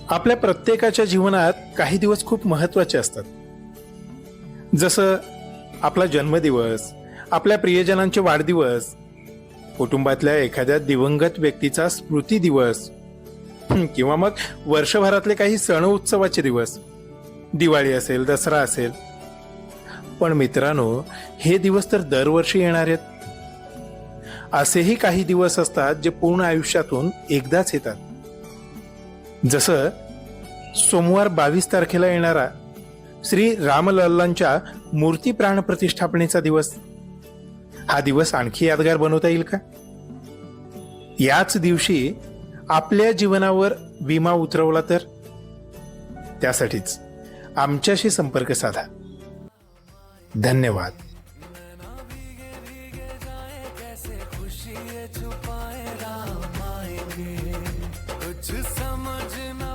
आपल्या प्रत्येकाच्या जीवनात काही दिवस खूप महत्वाचे असतात. जसं आपला जन्मदिवस, आपल्या प्रियजनांचे वाढदिवस, कुटुंबातल्या एखाद्या दिवंगत व्यक्तीचा स्मृती दिवस, किंवा मग वर्षभरातले काही सण उत्सवाचे दिवस, दिवाळी असेल, दसरा असेल. पण मित्रांनो, हे दिवस तर दरवर्षी येणार आहेत. असेही काही दिवस असतात जे पूर्ण आयुष्यातून एकदाच येतात. जसं सोमवार 22 तारखेला येणारा श्री रामलल्लांच्या मूर्ती प्राण प्रतिष्ठापनेचा दिवस. हा दिवस आणखी यादगार बनवता येईल का? याच दिवशी आपल्या जीवनावर विमा उतरवला तर? त्यासाठीच आमच्याशी संपर्क साधा. धन्यवाद.